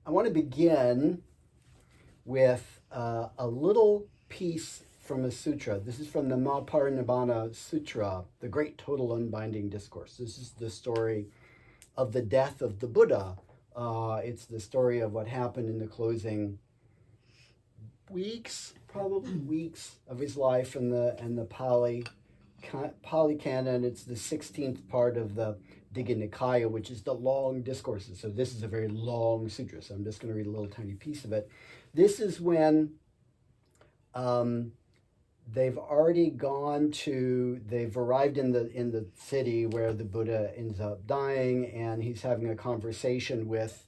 I want to begin with a little piece from a sutra. This is from the Mahaparinibbana Sutra, the Great Total Unbinding Discourse. This is the story of the death of the Buddha. It's the story of what happened in the closing probably weeks of his life in the Pali Canon. It's the 16th part of the Digha Nikaya, which is the long discourses. So this is a very long sutra. So I'm just going to read a little tiny piece of it. This is when they've arrived in the city where the Buddha ends up dying, and he's having a conversation with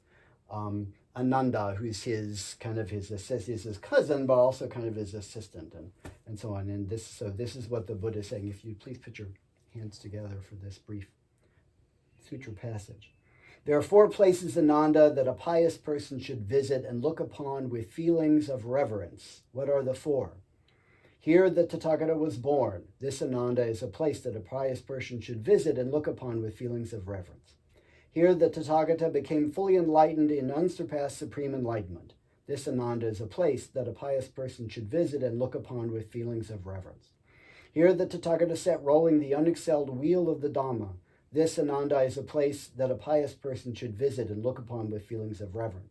Ananda, who's his cousin, but also kind of his assistant, and so on. And this is what the Buddha is saying. If you please put your hands together for this brief sutra passage. There are 4 places, Ananda, that a pious person should visit and look upon with feelings of reverence. What are the 4? Here the Tathagata was born. This, Ananda, is a place that a pious person should visit and look upon with feelings of reverence. Here the Tathagata became fully enlightened in unsurpassed supreme enlightenment. This, Ananda, is a place that a pious person should visit and look upon with feelings of reverence. Here the Tathagata sat rolling the unexcelled wheel of the Dhamma. This, Ananda, is a place that a pious person should visit and look upon with feelings of reverence.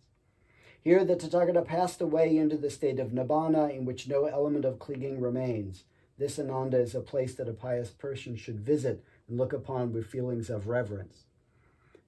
Here the Tathagata passed away into the state of nibbana, in which no element of clinging remains. This, Ananda, is a place that a pious person should visit and look upon with feelings of reverence.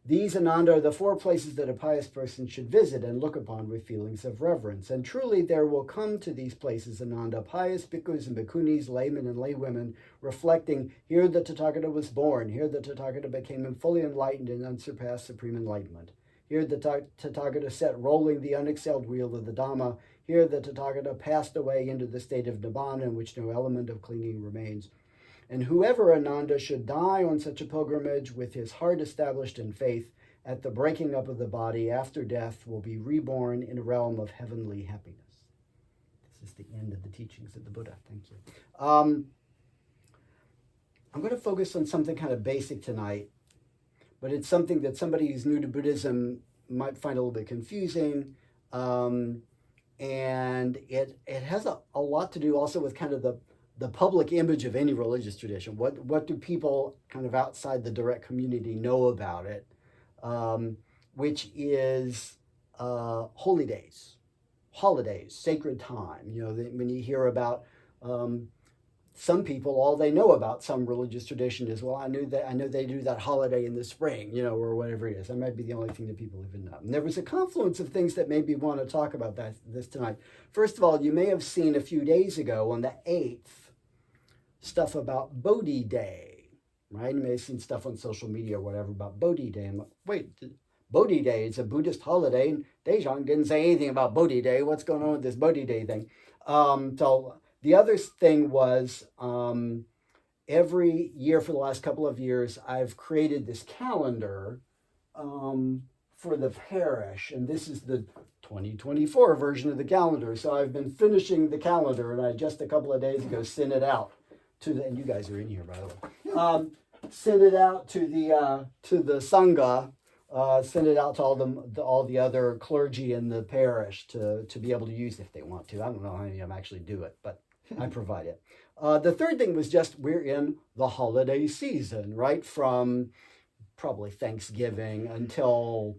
These, Ananda, are the 4 places that a pious person should visit and look upon with feelings of reverence. And truly there will come to these places, Ananda, pious bhikkhus and bhikkhunis, laymen and laywomen, reflecting, here the Tathagata was born, here the Tathagata became fully enlightened in unsurpassed supreme enlightenment. Here the Tathagata sat rolling the unexcelled wheel of the Dhamma. Here the Tathagata passed away into the state of nibbana, in which no element of clinging remains. And whoever, Ananda, should die on such a pilgrimage with his heart established in faith, at the breaking up of the body after death, will be reborn in a realm of heavenly happiness. This is the end of the teachings of the Buddha. Thank you. I'm going to focus on something kind of basic tonight, but it's something that somebody who's new to Buddhism might find a little bit confusing. And it has a lot to do also with kind of the public image of any religious tradition. What do people kind of outside the direct community know about it? Which is holy days, holidays, sacred time. When you hear about some people, all they know about some religious tradition is, well, I know they do that holiday in the spring, or whatever it is. That might be the only thing that people even know. And there was a confluence of things that made me want to talk about this tonight. First of all, you may have seen a few days ago on the 8th, stuff about Bodhi Day, right? You may have seen stuff on social media or whatever about Bodhi Day. I'm like, wait, Bodhi Day is a Buddhist holiday, and Daejeon didn't say anything about Bodhi Day. What's going on with this Bodhi Day thing? So the other thing was, every year for the last couple of years, I've created this calendar for the parish, and this is the 2024 version of the calendar. So I've been finishing the calendar, and I just a couple of days ago sent it out and you guys are in here, by the way. Sent it out to the Sangha, sent it out to all the other clergy in the parish to be able to use if they want to. I don't know how many of them actually do it, but I provide it. The third thing was just we're in the holiday season, right? From probably Thanksgiving until,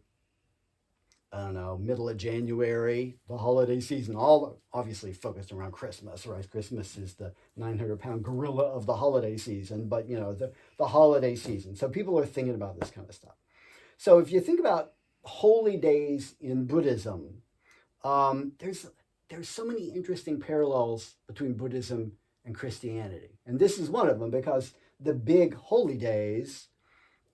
I don't know, middle of January, the holiday season, all obviously focused around Christmas, right? Christmas is the 900-pound gorilla of the holiday season, but, the holiday season. So people are thinking about this kind of stuff. So if you think about holy days in Buddhism, there's so many interesting parallels between Buddhism and Christianity. And this is one of them, because the big holy days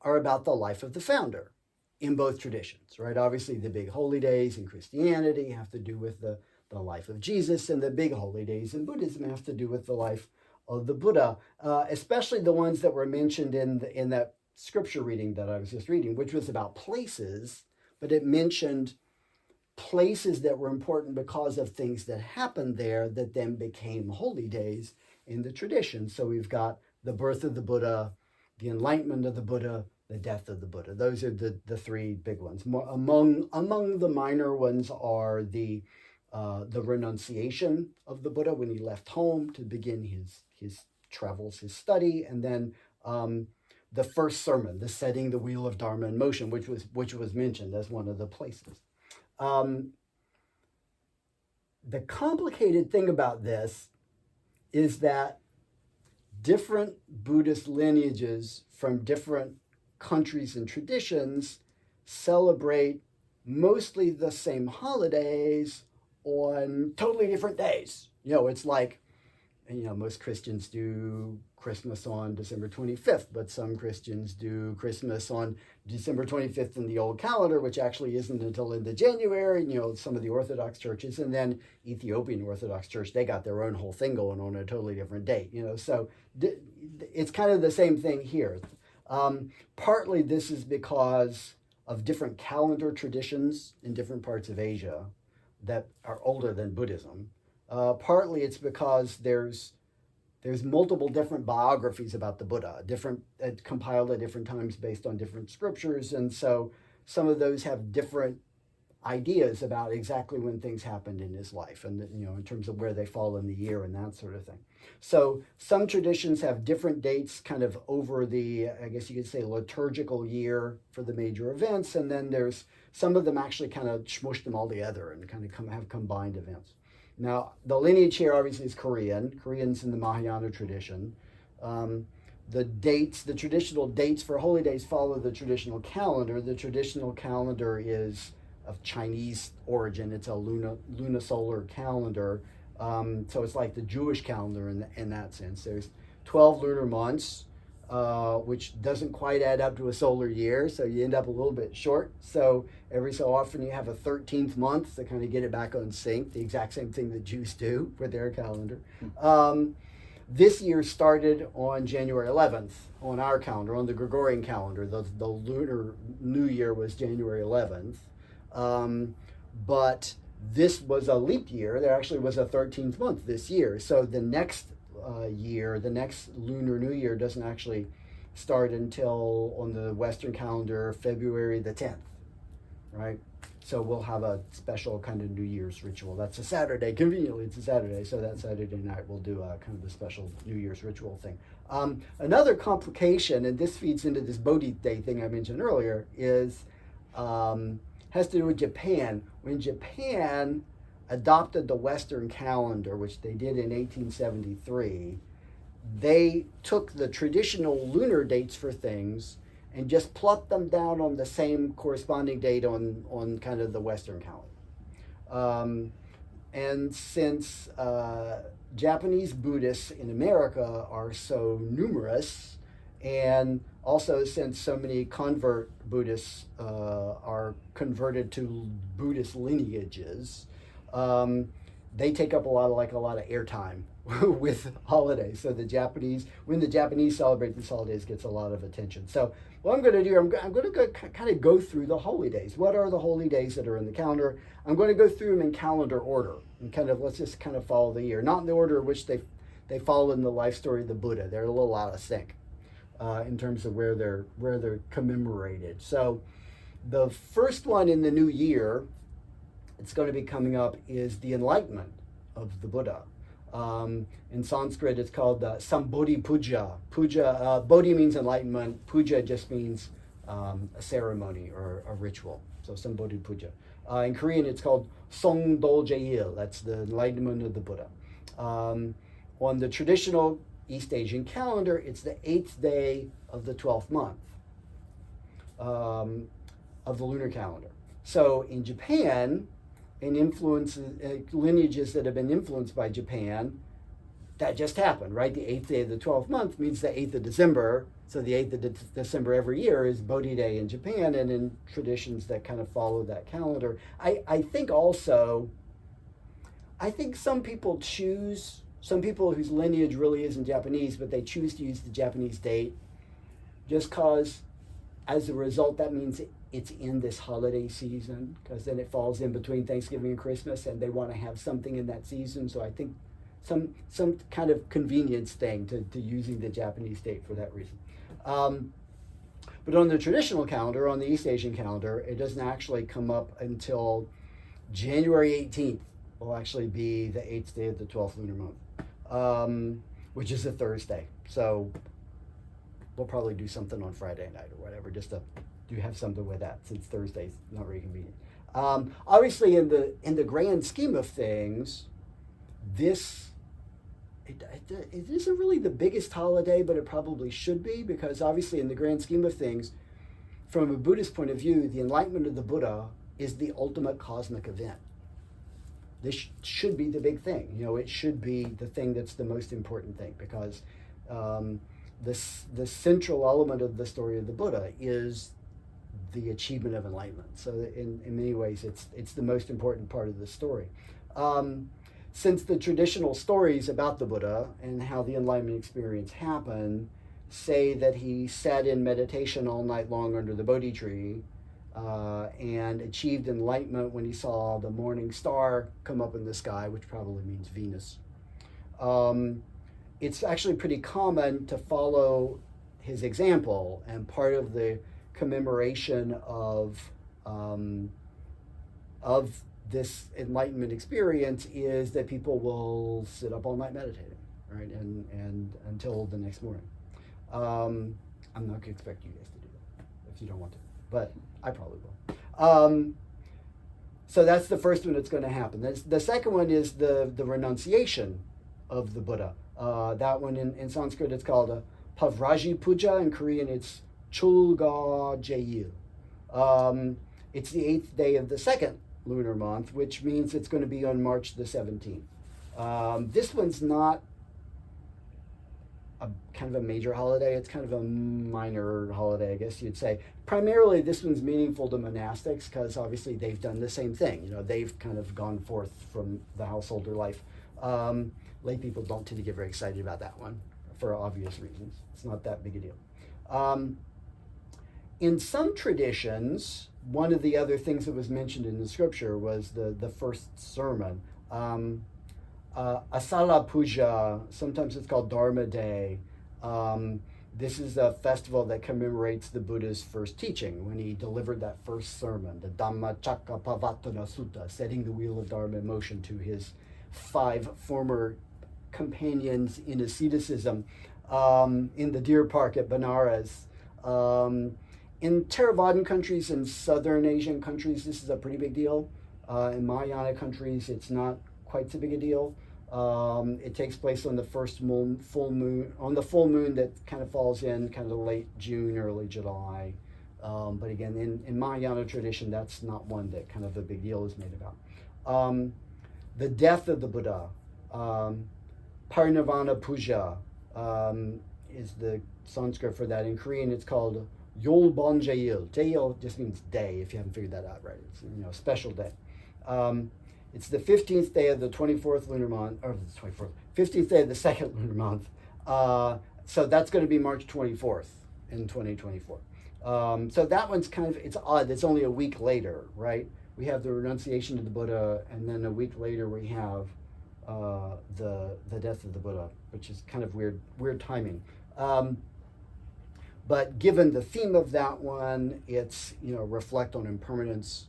are about the life of the founder in both traditions, right? Obviously, the big holy days in Christianity have to do with the life of Jesus, and the big holy days in Buddhism have to do with the life of the Buddha, especially the ones that were mentioned in that scripture reading that I was just reading, which was about places, but it mentioned places that were important because of things that happened there that then became holy days in the tradition. So we've got the birth of the Buddha, the enlightenment of the Buddha, the death of the Buddha. Those are the three big ones. Among the minor ones are the renunciation of the Buddha when he left home to begin his travels, his study, and then the first sermon, the setting the wheel of dharma in motion, which was mentioned as one of the places. The complicated thing about this is that different Buddhist lineages from different countries and traditions celebrate mostly the same holidays on totally different days. It's like, most Christians do Christmas on December 25th, but some Christians do Christmas on December 25th in the old calendar, which actually isn't until into January. Some of the Orthodox churches, and then Ethiopian Orthodox Church, they got their own whole thing going on a totally different date. So it's kind of the same thing here. Partly this is because of different calendar traditions in different parts of Asia that are older than Buddhism. Partly it's because there's multiple different biographies about the Buddha, compiled at different times based on different scriptures, and so some of those have different ideas about exactly when things happened in his life, and in terms of where they fall in the year and that sort of thing. So some traditions have different dates kind of over the, I guess you could say, liturgical year for the major events, and then there's some of them actually kind of smush them all together and kind of have combined events. Now, the lineage here obviously is Korean. Korean's in the Mahayana tradition. The traditional dates for holy days follow the traditional calendar. The traditional calendar is of Chinese origin. It's a lunisolar calendar. So it's like the Jewish calendar in that sense. There's 12 lunar months, which doesn't quite add up to a solar year, so you end up a little bit short. So every so often you have a 13th month to kind of get it back on sync, the exact same thing the Jews do with their calendar. This year started on January 11th on our calendar, on the Gregorian calendar. The lunar New Year was January 11th. But this was a leap year. There actually was a 13th month this year. So the next year, the next Lunar New Year doesn't actually start until on the Western calendar, February the 10th, right? So we'll have a special kind of New Year's ritual. That's a Saturday. Conveniently, it's a Saturday. So that Saturday night, we'll do a kind of a special New Year's ritual thing. Another complication, and this feeds into this Bodhi Day thing I mentioned earlier, is has to do with Japan. When Japan adopted the Western calendar, which they did in 1873, they took the traditional lunar dates for things and just plucked them down on the same corresponding date on kind of the Western calendar. And since Japanese Buddhists in America are so numerous, and also since so many convert Buddhists are converted to Buddhist lineages, they take up a lot of airtime with holidays. So when the Japanese celebrate these holidays, gets a lot of attention. So what I'm going to do, I'm going to kind of go through the holy days. What are the holy days that are in the calendar? I'm going to go through them in calendar order, and let's just kind of follow the year, not in the order in which they follow in the life story of the Buddha. They're a little out of sync in terms of where they're commemorated. So the first one in the new year, it's going to be coming up, is the enlightenment of the Buddha. In Sanskrit, it's called Sambodhi Puja. Bodhi means enlightenment. Puja just means a ceremony or a ritual. So Sambodhi Puja. In Korean, it's called Songdoljeil. That's the enlightenment of the Buddha. On the traditional East Asian calendar, it's the 8th day of the 12th month of the lunar calendar. So in Japan, lineages that have been influenced by Japan, that just happened, right? The 8th day of the 12th month means the 8th of December. So the 8th of December every year is Bodhi Day in Japan, and in traditions that kind of follow that calendar. I think some people whose lineage really isn't Japanese, but they choose to use the Japanese date just because, as a result, that means it's in this holiday season, because then it falls in between Thanksgiving and Christmas, and they want to have something in that season. So I think some kind of convenience thing to using the Japanese date for that reason. But on the traditional calendar, on the East Asian calendar, it doesn't actually come up until January 18th. Will actually be the 8th day of the 12th lunar month, which is a Thursday. So we'll probably do something on Friday night or whatever, just to have something with that, since Thursday's not very convenient. Obviously, in the grand scheme of things, this it isn't really the biggest holiday, but it probably should be, because obviously in the grand scheme of things, from a Buddhist point of view, the enlightenment of the Buddha is the ultimate cosmic event. This should be the big thing. It should be the thing that's the most important thing, because the central element of the story of the Buddha is the achievement of enlightenment. So in many ways, it's the most important part of the story. Since the traditional stories about the Buddha and how the enlightenment experience happened say that he sat in meditation all night long under the Bodhi tree and achieved enlightenment when he saw the morning star come up in the sky, which probably means Venus. It's actually pretty common to follow his example, and part of the commemoration of this enlightenment experience is that people will sit up all night meditating, right, and until the next morning. I'm not going to expect you guys to do that if you don't want to, but I probably will. So that's the first one that's going to happen. The second one is the renunciation of the Buddha. That one in Sanskrit it's called a Pavraji Puja. In Korean it's Chulga Jeyil. It's the 8th day of the second lunar month, which means it's going to be on March the 17th. This one's not kind of a major holiday. It's kind of a minor holiday, I guess you'd say. Primarily, this one's meaningful to monastics because obviously they've done the same thing. They've kind of gone forth from the householder life. Lay people don't tend to get very excited about that one for obvious reasons. It's not that big a deal. In some traditions, one of the other things that was mentioned in the scripture was the first sermon. Asala Puja, sometimes it's called Dharma Day. This is a festival that commemorates the Buddha's first teaching when he delivered that first sermon, the Dhammacakkappavattana Sutta, setting the wheel of Dharma in motion to his 5 former companions in asceticism in the deer park at Benares. In Theravadan countries and southern Asian countries, this is a pretty big deal. In Mahayana countries, it's not quite so big a deal. It takes place on the first full moon that kind of falls in kind of late June, early July. But again, in Mahayana tradition, that's not one that kind of a big deal is made about. The death of the Buddha, Parinirvana Puja, is the Sanskrit for that. In Korean, it's called Yolbon Jeyil. Jeyil just means day, if you haven't figured that out right. It's a special day. It's the 15th day of the 24th lunar month, or the 15th day of the second lunar month. So that's going to be March 24th in 2024. So that one's it's odd. It's only a week later, right? We have the renunciation of the Buddha, and then a week later we have the death of the Buddha, which is kind of weird timing. But given the theme of that one, it's reflect on impermanence,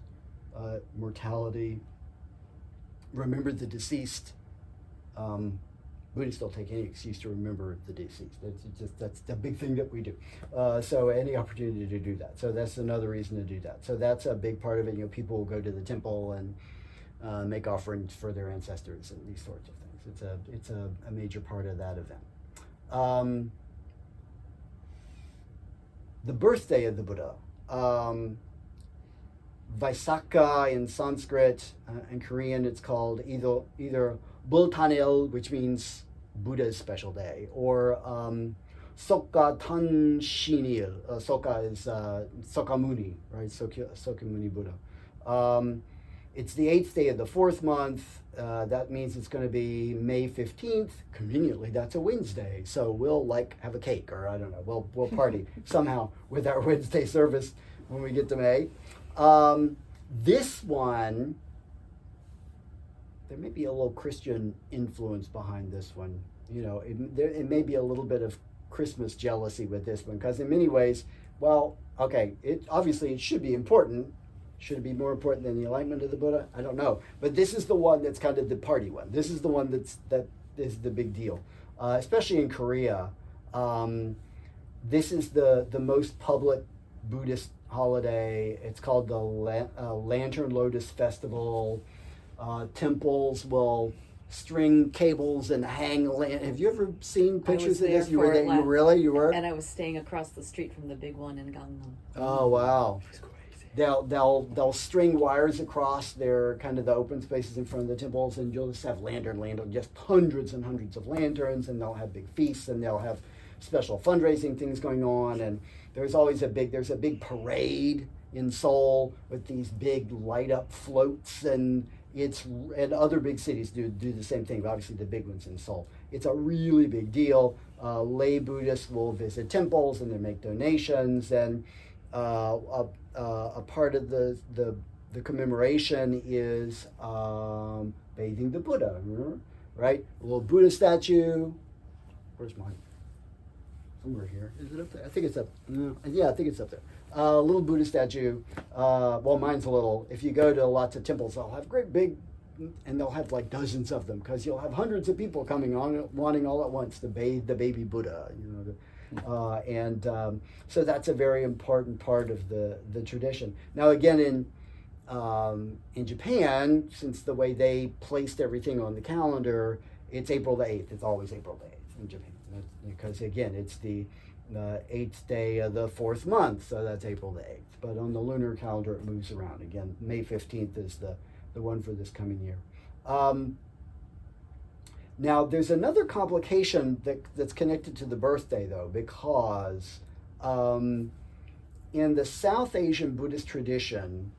mortality, remember the deceased. Buddhists don't take any excuse to remember the deceased. That's the big thing that we do. So any opportunity to do that. So that's another reason to do that. So that's a big part of it. People will go to the temple and make offerings for their ancestors and these sorts of things. It's a major part of that event. The birthday of the Buddha. Vaisakha in Sanskrit, in Korean it's called either Bultanil, which means Buddha's special day, or Sokka Tanshinil. Sokka is Sokamuni, right? Sokamuni Buddha. It's the 8th day of the 4th month. That means it's going to be May 15th. Conveniently, that's a Wednesday. So we'll have a cake, or I don't know, we'll party somehow with our Wednesday service when we get to May. This one, there may be a little Christian influence behind this one. It may be a little bit of Christmas jealousy with this one, because in many ways, well, okay, it should be important. Should it be more important than the enlightenment of the Buddha? I don't know. But this is the one that's kind of the party one. This is the one that is the big deal, especially in Korea. This is the most public Buddhist holiday. It's called the Lantern Lotus Festival. Temples will string cables and hang. Have you ever seen pictures of this? You were there. You were. And I was staying across the street from the big one in Gangnam. Oh wow! They'll string wires across their kind of the open spaces in front of the temples, and you'll just have lantern, just hundreds and hundreds of lanterns, and they'll have big feasts, and they'll have special fundraising things going on, and there's always a big parade in Seoul with these big light up floats, and other big cities do the same thing, but obviously the big ones in Seoul. It's a really big deal. Lay Buddhists will visit temples and they make donations, and a part of the commemoration is bathing the Buddha, remember? Right? A little Buddha statue. Where's mine? Somewhere here. Is it up there? I think it's up. No. Yeah, I think it's up there. A little Buddha statue. Well, mine's a little. If you go to lots of temples, they'll have great big, and they'll have like dozens of them, because you'll have hundreds of people coming on, wanting all at once to bathe the baby Buddha. So that's a very important part of the tradition. Now, again, in Japan, since the way they placed everything on the calendar, it's April the 8th. It's always April the 8th in Japan. Because, again, it's the 8th day of the 4th month, so that's April the 8th. But on the lunar calendar, it moves around. Again, May 15th is the one for this coming year. Now, there's another complication that's connected to the birthday, though, because in the South Asian Buddhist tradition,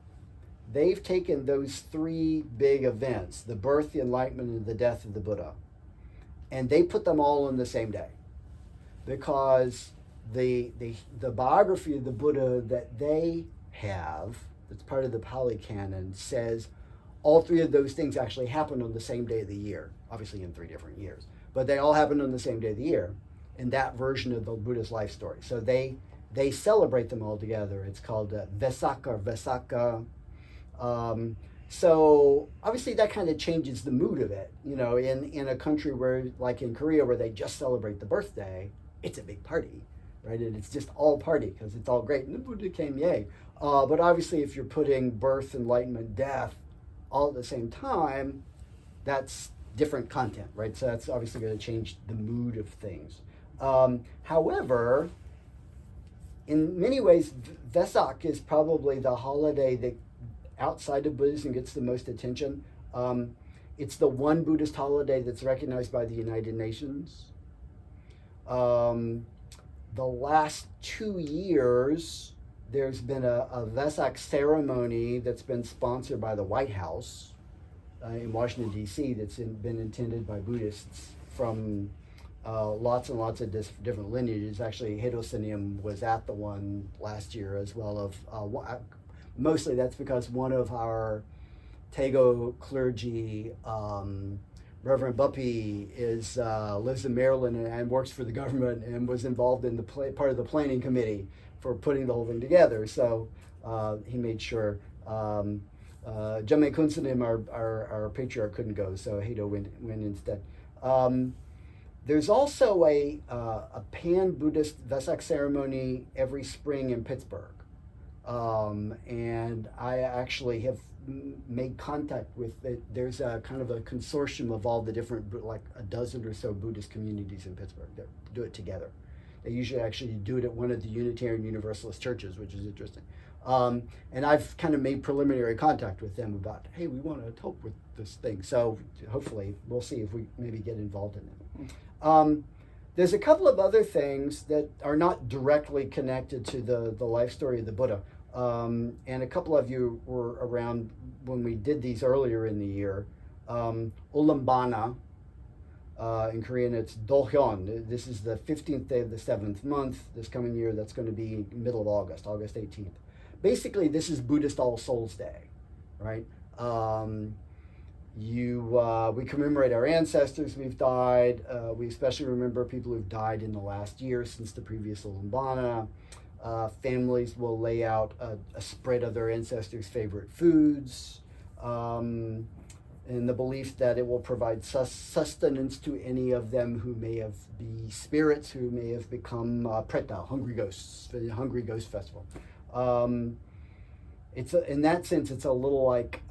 they've taken those three big events, the birth, the enlightenment, and the death of the Buddha, and they put them all on the same day, because the biography of the Buddha that they have, that's part of the Pali Canon, says all three of those things actually happened on the same day of the year, obviously in 3 different years, but they all happened on the same day of the year in that version of the Buddha's life story. So they celebrate them all together. It's called Vesak or Vesaka. So obviously that kind of changes the mood of it. In a country where, like in Korea, where they just celebrate the birthday, it's a big party, right? And it's just all party because it's all great. And the Buddha came, yay. But obviously if you're putting birth, enlightenment, death all at the same time, that's different content, right? So that's obviously going to change the mood of things. However, in many ways, Vesak is probably the holiday that outside of Buddhism gets the most attention. It's the one Buddhist holiday that's recognized by the United Nations. The last 2 years, there's been a Vesak ceremony that's been sponsored by the White House in Washington, D.C. that's been attended by Buddhists from lots and lots of different lineages. Actually, Hedosinium was at the one last year as well. Mostly that's because one of our Tego clergy, Reverend Buppy, lives in Maryland and works for the government and was involved in part of the planning committee for putting the whole thing together. So he made sure. Jame Kunsanim, our patriarch, couldn't go, so Hedo went instead. There's also a pan-Buddhist Vesak ceremony every spring in Pittsburgh. And I actually have made contact with it. There's a kind of a consortium of all the different, like a dozen or so Buddhist communities in Pittsburgh that do it together. They usually actually do it at one of the Unitarian Universalist churches, which is interesting. And I've kind of made preliminary contact with them about, hey, we want to help with this thing. So hopefully we'll see if we maybe get involved in it. There's a couple of other things that are not directly connected to the life story of the Buddha. And a couple of you were around when we did these earlier in the year. Ulambana, in Korean it's Dohyeon. This is the 15th day of the 7th month this coming year. That's going to be middle of August 18th. Basically, this is Buddhist All Souls Day, right? We commemorate our ancestors who've died. We especially remember people who've died in the last year since the previous Ulambana. Families will lay out a spread of their ancestors' favorite foods, in the belief that it will provide sustenance to any of them who may have be spirits who may have become preta, hungry ghosts, for the Hungry Ghost Festival. In that sense, it's a little like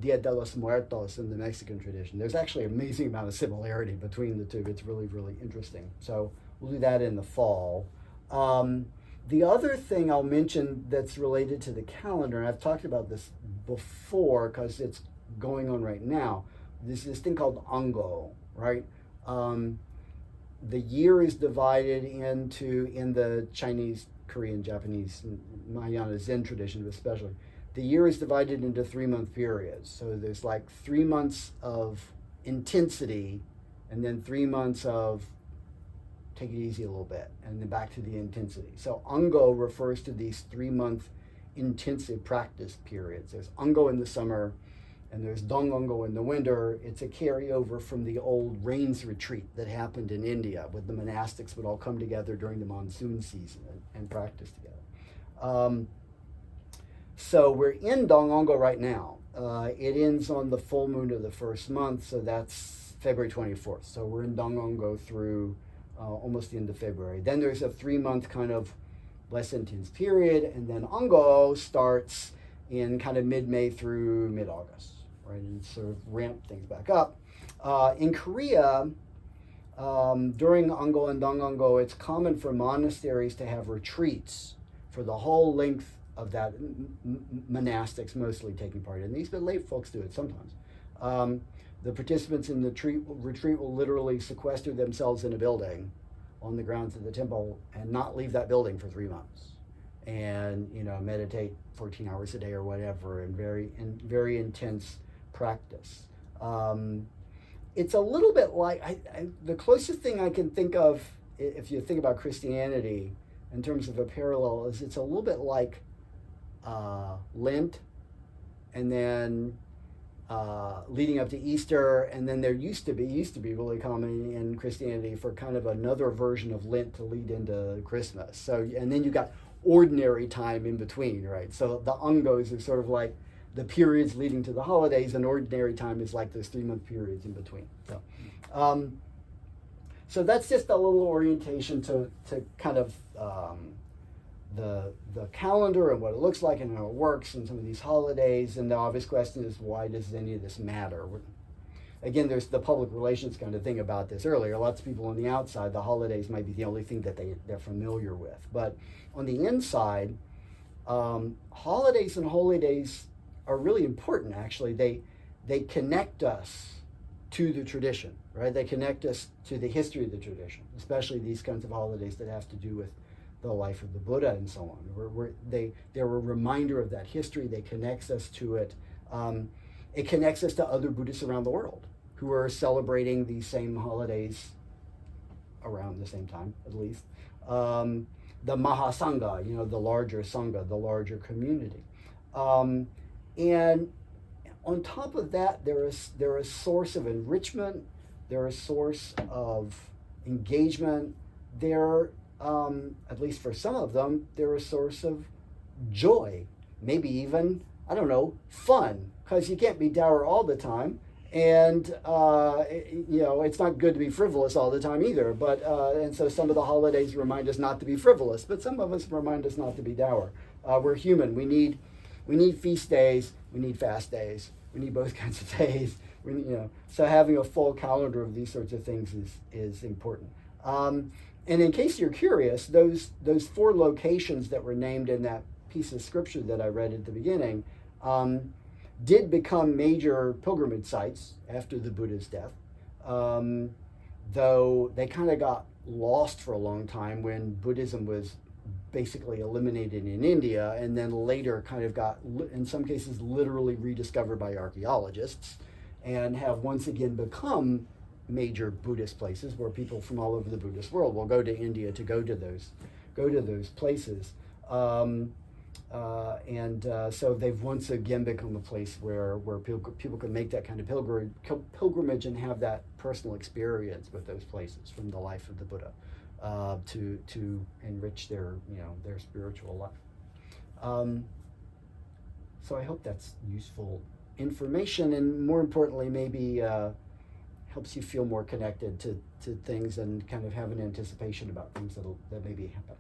Dia de los Muertos in the Mexican tradition. There's actually an amazing amount of similarity between the two. It's really, really interesting. So we'll do that in the fall. The other thing I'll mention that's related to the calendar, and I've talked about this before because it's going on right now, this thing called Ango, right? The year is divided into, in the Chinese, Korean, Japanese, Mahayana Zen tradition especially, the year is divided into 3-month periods. So there's like 3 months of intensity and then 3 months of take it easy a little bit and then back to the intensity. So Ango refers to these 3-month intensive practice periods. There's Ango in the summer and there's Dongongo in the winter. It's a carryover from the old rains retreat that happened in India, with the monastics would all come together during the monsoon season and practice together. So we're in Dongongo right now. It ends on the full moon of the first month, so that's February 24th. So we're in Dongongo through almost the end of February. Then there's a 3-month kind of less intense period, and then Ango starts in kind of mid-May through mid-August, right, and sort of ramp things back up. In Korea, during Ango and Dongongo, it's common for monasteries to have retreats for the whole length of that, monastics mostly taking part in these, but lay folks do it sometimes. The participants in the retreat will literally sequester themselves in a building on the grounds of the temple and not leave that building for 3 months, and meditate 14 hours a day or whatever, and very intense practice. It's a little bit like the closest thing I can think of, if you think about Christianity in terms of a parallel, is it's a little bit like Lent, and then leading up to Easter, and then there used to be really common in Christianity for kind of another version of Lent to lead into Christmas. So, and then you got ordinary time in between, right? So the Angos are sort of like the periods leading to the holidays, and ordinary time is like those 3-month periods in between. So that's just a little orientation to kind of the calendar and what it looks like and how it works and some of these holidays. And the obvious question is, why does any of this matter? Again, there's the public relations kind of thing about this earlier. Lots of people on the outside, the holidays might be the only thing that they're familiar with. But on the inside, holidays and holy days are really important, actually. They connect us to the tradition, right? They connect us to the history of the tradition, especially these kinds of holidays that have to do with the life of the Buddha and so on. They're a reminder of that history. They connect us to it. It connects us to other Buddhists around the world who are celebrating these same holidays around the same time, at least. The Mahasangha, the larger Sangha, the larger community. And on top of that, they're a source of enrichment. They're a source of engagement. They're, at least for some of them, they're a source of joy. Maybe even, I don't know, fun, because you can't be dour all the time. And, it's not good to be frivolous all the time either. But, and so some of the holidays remind us not to be frivolous, but some of us remind us not to be dour. We're human. We need feast days. We need fast days. We need both kinds of days. So having a full calendar of these sorts of things is important. And in case you're curious, those 4 locations that were named in that piece of scripture that I read at the beginning did become major pilgrimage sites after the Buddha's death, though they kind of got lost for a long time when Buddhism was basically eliminated in India, and then later kind of got, in some cases, literally rediscovered by archaeologists, and have once again become major Buddhist places where people from all over the Buddhist world will go to India to go to those places. So they've once again become a place where people can make that kind of pilgrimage and have that personal experience with those places from the life of the Buddha, to enrich their their spiritual life. So I hope that's useful information, and more importantly, maybe helps you feel more connected to things and kind of have an anticipation about things that maybe happen.